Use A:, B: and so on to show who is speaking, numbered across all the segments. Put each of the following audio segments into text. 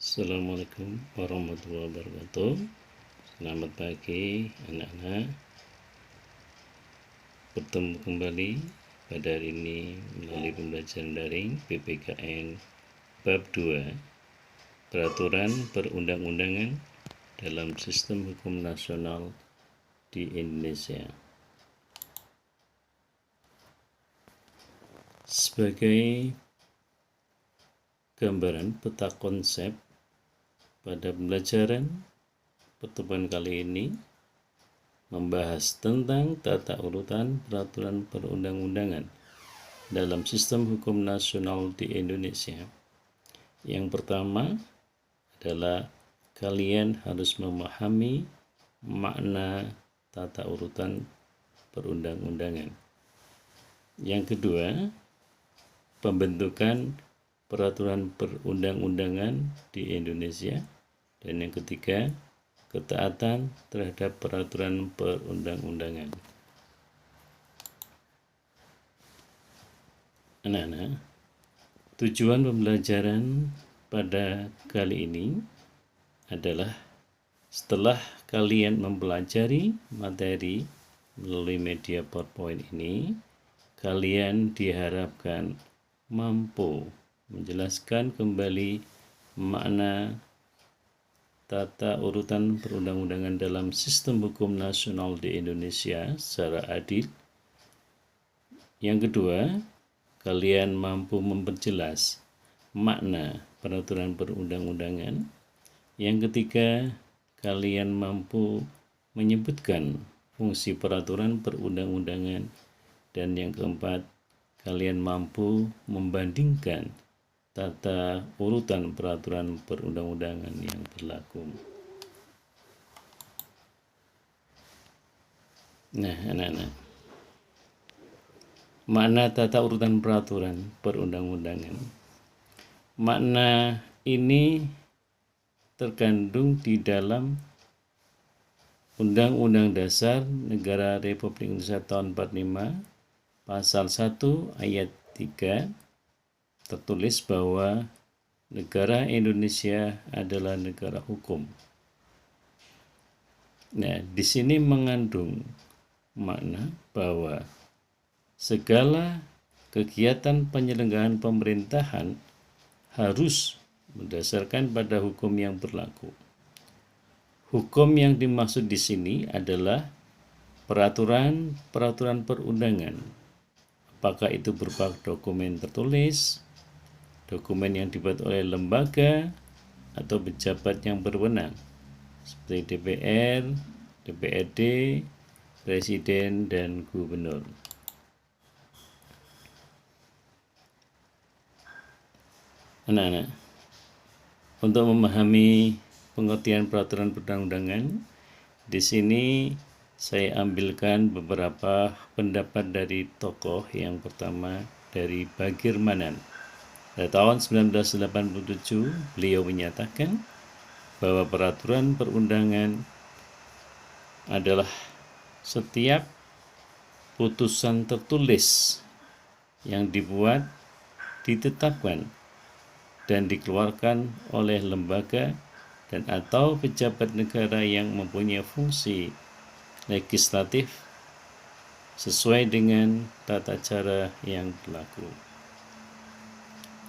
A: Assalamualaikum warahmatullahi wabarakatuh. Selamat pagi anak-anak. Bertemu kembali pada hari ini melalui pembelajaran daring PPKN Bab 2 Peraturan Perundang-undangan dalam Sistem Hukum Nasional di Indonesia. Sebagai gambaran peta konsep pada pembelajaran pertemuan kali ini membahas tentang tata urutan peraturan perundang-undangan dalam sistem hukum nasional di Indonesia. Yang pertama adalah kalian harus memahami makna tata urutan perundang-undangan. Yang kedua, pembentukan peraturan perundang-undangan di Indonesia. Dan yang ketiga, ketaatan terhadap peraturan perundang-undangan. Anak-anak, tujuan pembelajaran pada kali ini adalah setelah kalian mempelajari materi melalui media PowerPoint ini, kalian diharapkan mampu menjelaskan kembali makna tata urutan perundang-undangan dalam sistem hukum nasional di Indonesia secara adil. Yang kedua, kalian mampu memperjelas makna peraturan perundang-undangan. Yang ketiga, kalian mampu menyebutkan fungsi peraturan perundang-undangan. Dan yang keempat, kalian mampu membandingkan tata urutan peraturan perundang-undangan yang berlaku. Nah, anak-anak, makna tata urutan peraturan perundang-undangan. Makna ini terkandung di dalam Undang-Undang Dasar Negara Republik Indonesia tahun 45, pasal 1 ayat 3, tertulis bahwa negara Indonesia adalah negara hukum. Nah, di sini mengandung makna bahwa segala kegiatan penyelenggaraan pemerintahan harus berdasarkan pada hukum yang berlaku. Hukum yang dimaksud di sini adalah peraturan perundangan. Apakah itu berupa dokumen tertulis, dokumen yang dibuat oleh lembaga atau pejabat yang berwenang seperti DPR, DPRD, Presiden, dan Gubernur. Anak-anak, untuk memahami pengertian peraturan perundang-undangan, di sini saya ambilkan beberapa pendapat dari tokoh. Yang pertama dari Bagirmanan. Pada tahun 1987, beliau menyatakan bahwa peraturan perundangan adalah setiap putusan tertulis yang dibuat, ditetapkan, dan dikeluarkan oleh lembaga dan atau pejabat negara yang mempunyai fungsi legislatif sesuai dengan tata cara yang berlaku.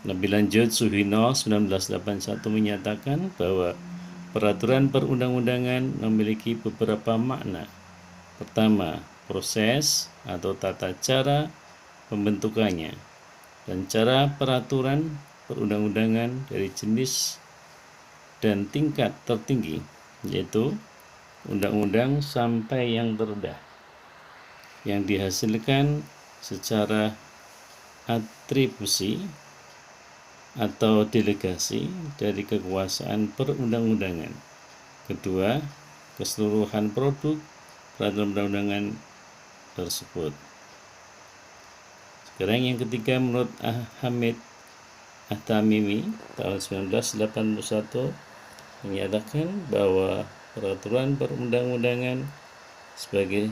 A: Lebih lanjut, Suhino 1981 menyatakan bahwa peraturan perundang-undangan memiliki beberapa makna. Pertama, proses atau tata cara pembentukannya dan cara peraturan perundang-undangan dari jenis dan tingkat tertinggi, yaitu undang-undang sampai yang terendah, yang dihasilkan secara atribusi atau delegasi dari kekuasaan perundang-undangan. Kedua, keseluruhan produk peraturan perundang-undangan tersebut. Sekarang yang ketiga, menurut Hamid At-Tamimi tahun 1981 menyatakan bahwa peraturan perundang-undangan sebagai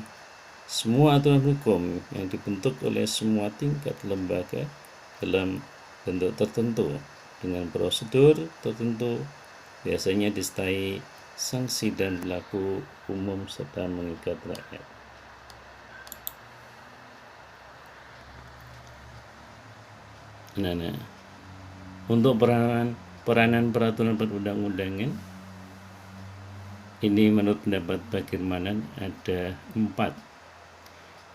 A: semua aturan hukum yang dibentuk oleh semua tingkat lembaga dalam bentuk tertentu dengan prosedur tertentu biasanya disertai sanksi dan berlaku umum serta mengikat rakyat. Nah, untuk peranan peraturan perundang-undangan ini menurut pendapat Bagirmanan ada 4.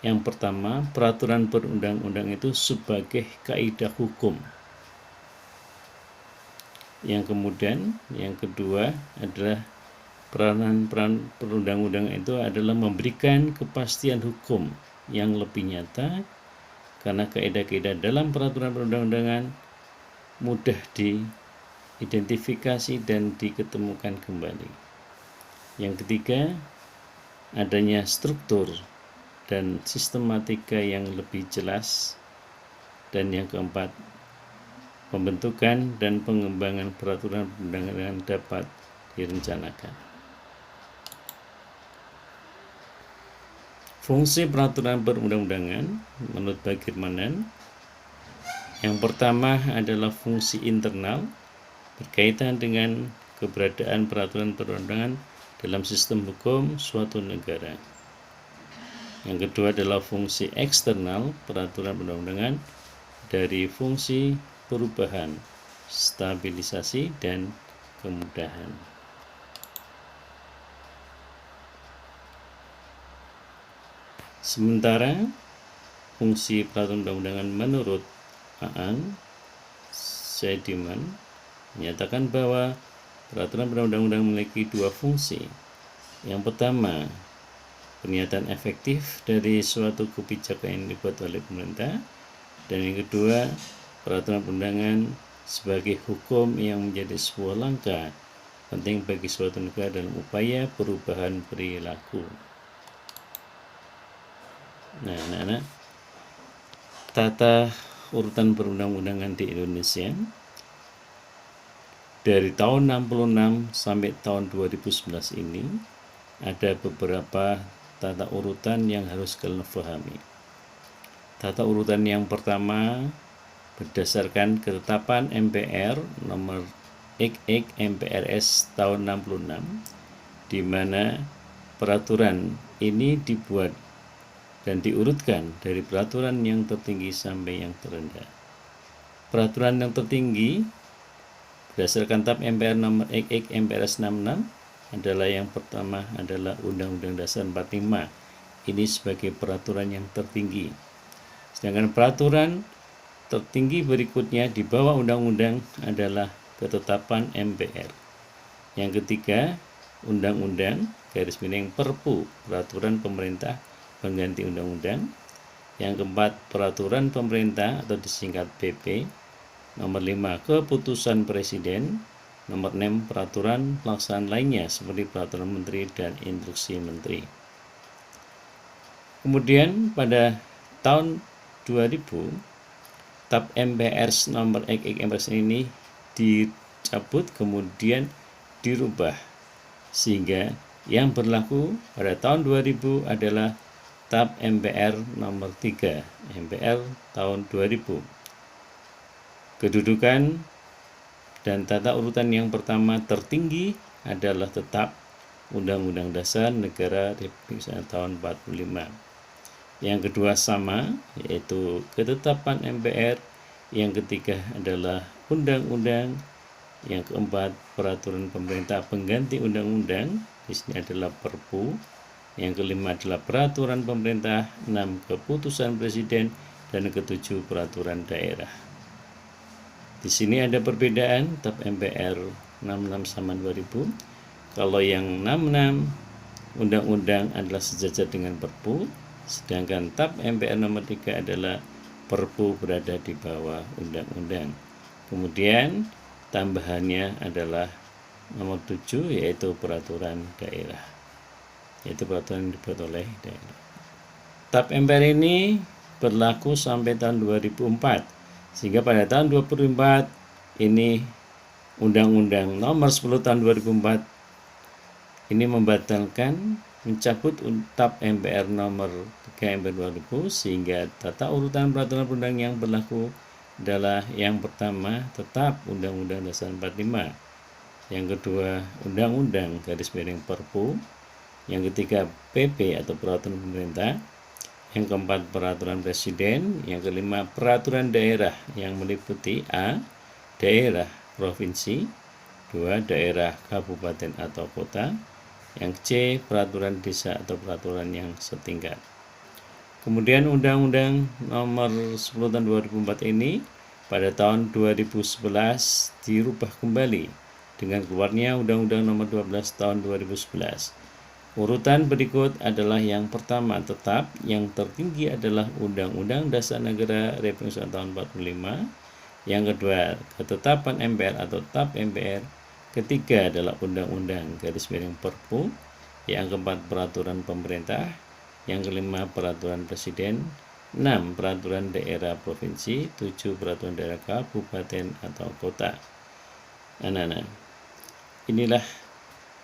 A: Yang pertama, peraturan perundang-undang itu sebagai kaidah hukum. Yang kedua adalah peranan perundang-undangan itu adalah memberikan kepastian hukum yang lebih nyata, karena kaidah-kaidah dalam peraturan perundang-undangan mudah diidentifikasi dan diketemukan kembali. Yang ketiga, adanya struktur dan sistematika yang lebih jelas. Dan yang keempat, pembentukan dan pengembangan peraturan perundang-undangan dapat direncanakan. Fungsi peraturan perundang-undangan menurut Bagirmanan, yang pertama adalah fungsi internal berkaitan dengan keberadaan peraturan perundang-undangan dalam sistem hukum suatu negara. Yang kedua adalah fungsi eksternal peraturan perundang-undangan dari fungsi perubahan, stabilisasi, dan kemudahan. Sementara fungsi peraturan perundang-undangan menurut Aan Sediman menyatakan bahwa peraturan perundang-undangan memiliki 2 fungsi. Yang pertama, pernyataan efektif dari suatu kebijakan yang dibuat oleh pemerintah, dan yang kedua, peraturan perundangan sebagai hukum yang menjadi sebuah langkah penting bagi suatu negara dalam upaya perubahan perilaku. Nah, anak-anak, tata urutan perundang-undangan di Indonesia dari tahun 66 sampai tahun 2011 ini ada beberapa tata urutan yang harus kalian pahami. Tata urutan yang pertama berdasarkan ketetapan MPR nomor XX MPRS tahun 66, di mana peraturan ini dibuat dan diurutkan dari peraturan yang tertinggi sampai yang terendah. Peraturan yang tertinggi berdasarkan TAP MPR nomor XX MPRS 66 adalah yang pertama adalah Undang-Undang Dasar 45. Ini sebagai peraturan yang tertinggi. Sedangkan peraturan tertinggi berikutnya di bawah undang-undang adalah ketetapan MPR. Yang ketiga, undang-undang / Perpu, peraturan pemerintah pengganti undang-undang. Yang keempat, peraturan pemerintah atau disingkat PP. Nomor 5, keputusan presiden. Nomor 6, peraturan pelaksanaan lainnya seperti peraturan menteri dan instruksi menteri. Kemudian pada tahun 2000, TAP MPRS nomor XX ini dicabut kemudian dirubah, sehingga yang berlaku pada tahun 2000 adalah TAP MPR nomor 3 MPR tahun 2000. Kedudukan dan tata urutan yang pertama tertinggi adalah tetap Undang-Undang Dasar Negara Republik Indonesia tahun 45. Yang kedua sama, yaitu ketetapan MPR. Yang ketiga adalah undang-undang. Yang keempat, peraturan pemerintah pengganti undang-undang. Di sini adalah Perpu. Yang kelima adalah peraturan pemerintah. 6, keputusan presiden. Dan ketujuh, peraturan daerah. Di sini ada perbedaan TAP MPR 66 sama 2000. Kalau yang 66 undang-undang adalah sejajar dengan Perpu, sedangkan TAP MPR nomor 3 adalah Perpu berada di bawah undang-undang. Kemudian tambahannya adalah nomor 7, yaitu peraturan daerah. Yaitu peraturan yang dibuat oleh daerah. TAP MPR ini berlaku sampai tahun 2004. Sehingga pada tahun 2004 ini Undang-Undang nomor 10 tahun 2004 ini membatalkan, mencabut TAP MPR nomor 3 MPR 2000, sehingga tata urutan peraturan perundang yang berlaku adalah yang pertama tetap Undang-Undang Dasar 45. yang kedua undang-undang garis miring Perpu, yang ketiga PP atau peraturan pemerintah, yang keempat peraturan presiden, yang kelima peraturan daerah yang meliputi A. daerah provinsi, 2. daerah kabupaten atau kota, yang C. peraturan desa atau peraturan yang setingkat. Kemudian Undang-Undang Nomor 10 Tahun 2004 ini pada tahun 2011 dirubah kembali dengan keluarnya Undang-Undang Nomor 12 Tahun 2011. Urutan berikut adalah yang pertama tetap, yang tertinggi adalah Undang-Undang Dasar Negara Republik Indonesia tahun 45, yang kedua ketetapan MPR atau TAP MPR, ketiga adalah Undang-Undang garis miring Perpu, yang keempat peraturan pemerintah, yang kelima peraturan presiden, 6 peraturan daerah provinsi, 7 peraturan daerah kabupaten atau kota. Anak-anak, inilah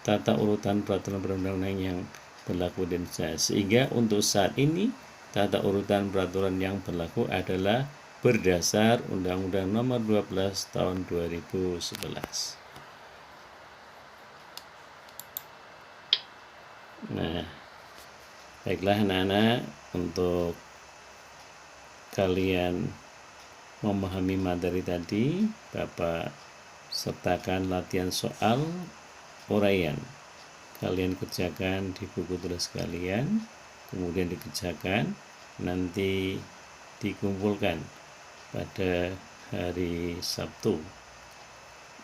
A: tata urutan peraturan perundang-undangan yang berlaku di Indonesia. Sehingga untuk saat ini tata urutan peraturan yang berlaku adalah berdasar Undang-Undang Nomor 12 Tahun 2011. Nah, baiklah anak-anak, untuk kalian memahami materi tadi, Bapak sertakan latihan soal uraian. Kalian kerjakan di buku tulis kalian, kemudian dikerjakan, nanti dikumpulkan pada hari Sabtu.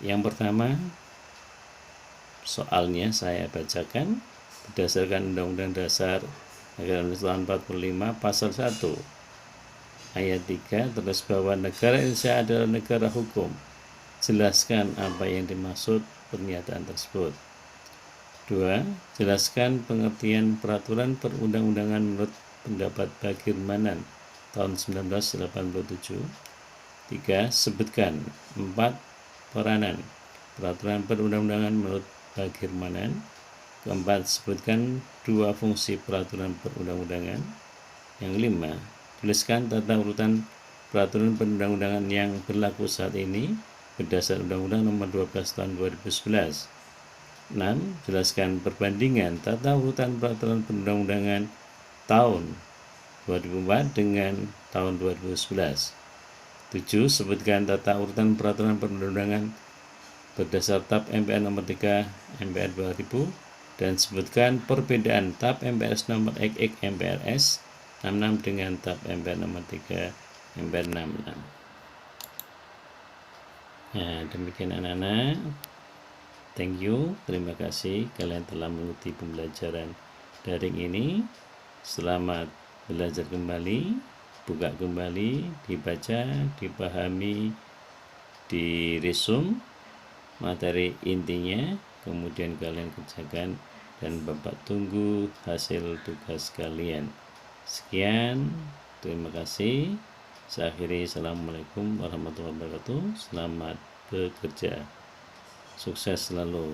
A: Yang pertama, soalnya saya bacakan berdasarkan Undang-Undang Dasar Negara Indonesia tahun 45 pasal 1 ayat 3 tertulis bahwa negara Indonesia adalah negara hukum. Jelaskan apa yang dimaksud pernyataan tersebut. 2. Jelaskan pengertian peraturan perundang-undangan menurut pendapat Bagirmanan tahun 1987. 3. Sebutkan 4 peranan peraturan perundang-undangan menurut Bagirmanan. Keempat, sebutkan 2 fungsi peraturan perundang-undangan. Yang kelima, tuliskan tata urutan peraturan perundang-undangan yang berlaku saat ini berdasar Undang-Undang Nomor 12 Tahun 2011. 6. Jelaskan perbandingan tata urutan peraturan perundang-undangan tahun 2004 dengan tahun 2011. 7. Sebutkan tata urutan peraturan perundang-undangan berdasar TAP MPR nomor 3 MPR 2000 dan sebutkan perbedaan TAP MPRS nomor XX MPRS 66 dengan TAP MPR nomor 3 MPR 66. Nah, demikian anak-anak. Thank you, terima kasih kalian telah mengikuti pembelajaran daring ini. Selamat belajar kembali, buka kembali, dibaca, dipahami, diresum materi intinya, kemudian kalian kerjakan dan Bapak tunggu hasil tugas kalian. Sekian, terima kasih. Saya akhiri, assalamualaikum warahmatullahi wabarakatuh. Selamat bekerja, sukses selalu.